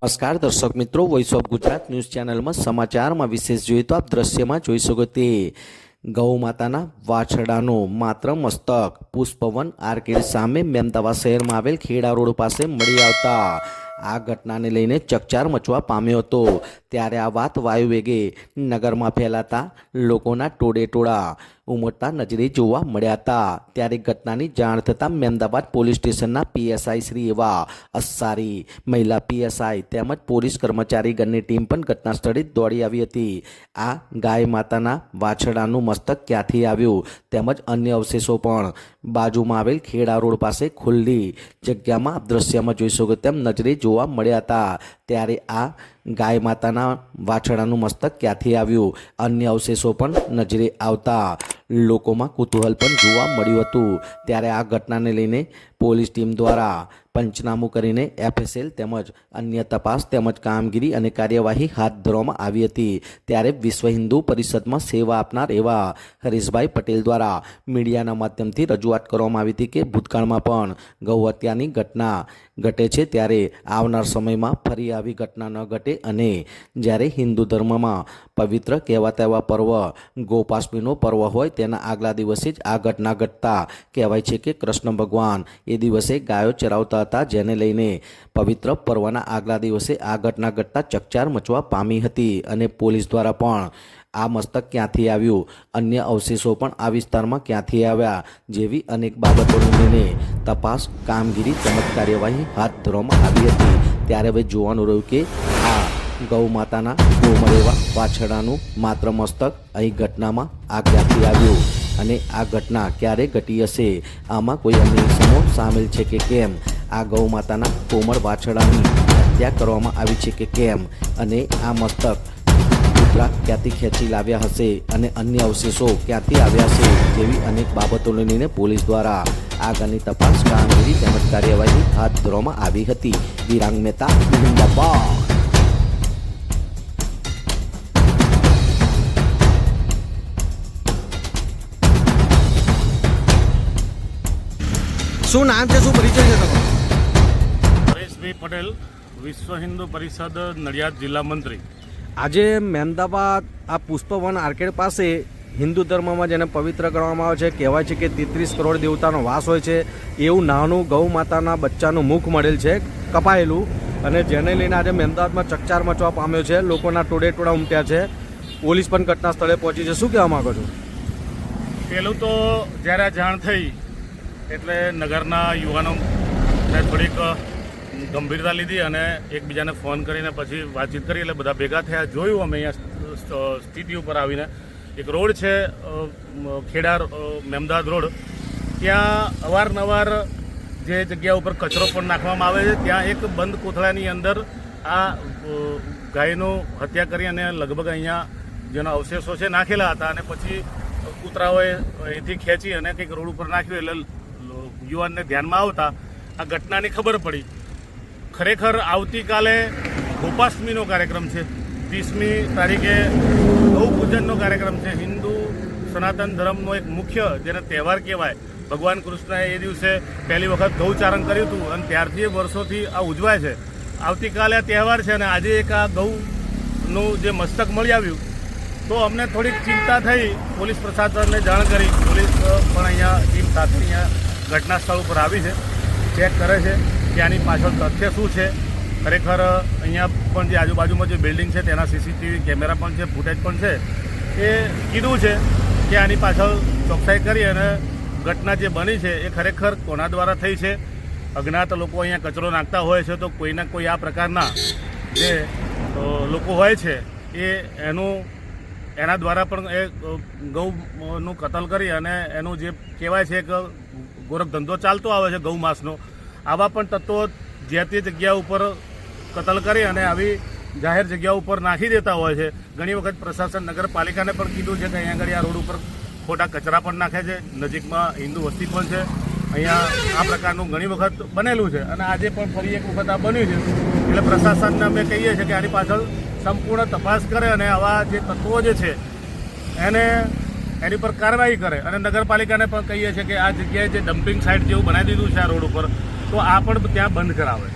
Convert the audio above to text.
નમસ્કાર દર્શક મિત્રો, વોઇસ ઓફ ગુજરાત ન્યૂઝ ચેનલમાં સમાચારમાં વિશેષ જોઈએ તો આપ દ્રશ્યમાં જોઈ શકો તે ગૌ માતાના વાછરડાનું માત્ર મસ્તક પુષ્પવન આર્કેડ સામે મહેમદાવાદ શહેરમાં આવેલ ખેડા રોડ પાસે મળી આવતા આ ઘટનાને લઈને ચકચાર મચવા પામ્યો હતો। ત્યારે આ વાત વાયુવેગે નગરમાં ફેલાતા લોકોના ટોળેટોળા ઉમટતા નજરે જોવા મળ્યા હતા। ત્યારે ઘટનાની જાણ થતાં મહેમદાવાદ પોલીસ સ્ટેશનના પીએસઆઈ શ્રી એવા અસ્સારી, મહિલા પીએસઆઈ તેમજ પોલીસ કર્મચારીગણની ટીમ પણ ઘટના સ્થળે દોડી આવી હતી। આ ગાય માતાના વાછરડાનું મસ્તક ક્યાંથી આવ્યું તેમજ અન્ય અવશેષો પણ બાજુમાં આવેલ ખેડા રોડ પાસે ખુલ્લી જગ્યામાં દ્રશ્યમાં જોઈ શકો તેમ નજરે જોવા મળ્યા હતા। ત્યારે આ ગાય માતાના વાછરડાનું મસ્તક ક્યાંથી આવ્યું, અન્ય અવશેષો પણ નજરે આવતા લોકોમાં કુતૂહલ પણ જોવા મળ્યું હતું। ત્યારે આ ઘટનાને લઈને પોલીસ ટીમ દ્વારા પંચનામું કરીને એફએસએલ તેમજ અન્ય તપાસ તેમજ કામગીરી અને કાર્યવાહી હાથ ધરવામાં આવી હતી। ત્યારે વિશ્વ હિન્દુ પરિષદમાં સેવા આપનાર એવા હરીશભાઈ પટેલ દ્વારા મીડિયાના માધ્યમથી રજૂઆત કરવામાં આવી હતી કે ભૂતકાળમાં પણ ગૌ હત્યાની ઘટના ઘટે છે, ત્યારે આવનાર સમયમાં ફરી આવી ઘટના ન ઘટે અને જ્યારે હિન્દુ ધર્મમાં પવિત્ર કહેવાતા એવા પર્વ ગોપાષ્ટમીનો પર્વ હોય તેના આગલા દિવસે જ આ ઘટના ઘટતા કહેવાય છે કે કૃષ્ણ ભગવાન એ દિવસે ગાયો ચરાવતા હતા, જેને લઈને પવિત્ર પર્વના આગલા દિવસે આ ઘટના ઘટતા ચકચાર મચવા પામી હતી અને પોલીસ દ્વારા પણ આ મસ્તક ક્યાંથી આવ્યું, અન્ય અવશેષો પણ આ વિસ્તારમાં ક્યાંથી આવ્યા જેવી અનેક બાબતોને લઈને તપાસ કામગીરી તેમજ કાર્યવાહી હાથ ધરવામાં આવી હતી। ત્યારે હવે જોવાનું રહ્યું કે આ ગૌ માતાના કોમળ એવા વાછરડાનું માત્ર મસ્તક અહીં ઘટનામાં આ ક્યાંથી આવ્યું અને આ ઘટના ક્યારે ઘટી હશે, આમાં કોઈ અન્ય સમૂહ સામેલ છે કે કેમ, આ ગૌ માતાના કોમળ વાછરડાની હત્યા કરવામાં આવી છે કે કેમ અને આ મસ્તક કૂતરા ક્યાંથી ખેંચી લાવ્યા હશે અને અન્ય અવશેષો ક્યાંથી આવ્યા છે જેવી અનેક બાબતોને લઈને પોલીસ દ્વારા આગળની તપાસ કામગીરી તેમજ કાર્યવાહી હાથ ધરવામાં આવી હતી। વિરાંગ મહેતા, મહેમદાવાદ। શું નામ છે, શું પરિચય છે તમારો? હરેશભાઈ પટેલ, વિશ્વ હિન્દુ પરિષદ નડિયાદ જિલ્લા મંત્રી। આજે મહેમદાવાદ આ પુષ્પવન આર્કેડ પાસે હિન્દુ ધર્મમાં જેને પવિત્ર ગણવામાં આવે છે, કહેવાય છે કે 33 કરોડ દેવતાનો વાસ હોય છે, એવું નાનું ગૌ માતાના બચ્ચાનું મુખ મળેલ છે કપાયેલું, અને જેને લઈને આજે મહેમદાવાદમાં ચકચાર મચવા પામ્યો છે, લોકોના ટોળેટોળા ઉમટ્યા છે, પોલીસ પણ ઘટના સ્થળે પહોંચી છે। શું કહેવા માંગો છો? પહેલું તો જ્યારે આ જાણ થઈ એટલે નગરના યુવાનોને થોડીક ગંભીરતા લીધી અને એકબીજાને ફોન કરીને પછી વાતચીત કરી એટલે બધા ભેગા થયા। જોયું અમે અહીંયા સ્થિતિ ઉપર આવીને એક રોડ છે ખેડા મહેમદાવાદ રોડ, ત્યાં અવારનવાર જે જગ્યા ઉપર કચરો પણ નાખવામાં આવે છે ત્યાં એક બંધ કોથળાની અંદર આ ગાયનું હત્યા કરી અને લગભગ અહીંયા જેના અવશેષો છે નાખેલા હતા અને પછી કૂતરાઓએ અહીંથી ખેંચી અને કંઈક રોડ ઉપર નાખ્યું એટલે યુવાનને ધ્યાનમાં આવતા આ ઘટનાની ખબર પડી। ખરેખર આવતીકાલે ગોપાષ્ટમીનો કાર્યક્રમ છે, 30મી તારીખે ગૌ પૂજનનો કાર્યક્રમ છે। હિન્દુ સનાતન ધર્મનો એક મુખ્ય જેને તહેવાર કહેવાય, ભગવાન કૃષ્ણએ એ દિવસે પહેલી વખત ગૌચારણ કર્યું હતું અને ત્યારથી વર્ષોથી આ ઉજવાય છે। આવતીકાલે આ તહેવાર છે અને આજે એક આ ગૌનું જે મસ્તક મળી આવ્યું તો અમને થોડીક ચિંતા થઈ, પોલીસ પ્રશાસનને જાણ કરી, પોલીસ પણ અહીંયા ટીમ સાથે અહીંયા ઘટના સ્થળ ઉપર આવી છે, ચેક કરે છે કે આની પાછળ તથ્ય શું છે। ખરેખર અહીંયા પણ જે આજુબાજુમાં જે બિલ્ડિંગ છે તેના સીસીટીવી કેમેરા પણ છે, ફૂટેજ પણ છે, એ કીધું છે કે આની પાછળ ચોકસાઈ કરી અને ઘટના જે બની છે એ ખરેખર કોના દ્વારા થઈ છે। અજ્ઞાત લોકો અહીંયા કચરો નાખતા હોય છે તો કોઈના કોઈ આ પ્રકારના જે લોકો હોય છે એના દ્વારા પણ એ ગૌનું કતલ કરી અને એનું જે કહેવાય છે કે ગોરખ ધંધો ચાલતો આવે છે ગૌ માંસનો, આવા પણ તત્વો જે તે જગ્યા ઉપર કતલ કરી અને આવી જાહેર જગ્યા ઉપર નાખી દેતા હોય છે। ઘણી વખત પ્રશાસન નગરપાલિકાને પણ કીધું છે કે અહીંયા આગળ આ રોડ ઉપર ખોટા કચરા પણ નાખે છે, નજીકમાં હિન્દુ વસ્તી પણ છે, અહીંયા આ પ્રકારનું ઘણી વખત બનેલું છે અને આજે પણ ફરી એક વખત આ બન્યું છે। એટલે પ્રશાસનને અમે કહીએ છીએ કે આની પાછળ સંપૂર્ણ તપાસ કરે અને આવા જે તત્વો જે છે એની પર કાર્યવાહી કરે અને નગરપાલિકાને પણ કહીએ છીએ કે આ જગ્યાએ જે ડમ્પિંગ સાઇટ જેવું બનાવી દીધું છે આ રોડ ઉપર, તો આ પણ ત્યાં બંધ કરાવે।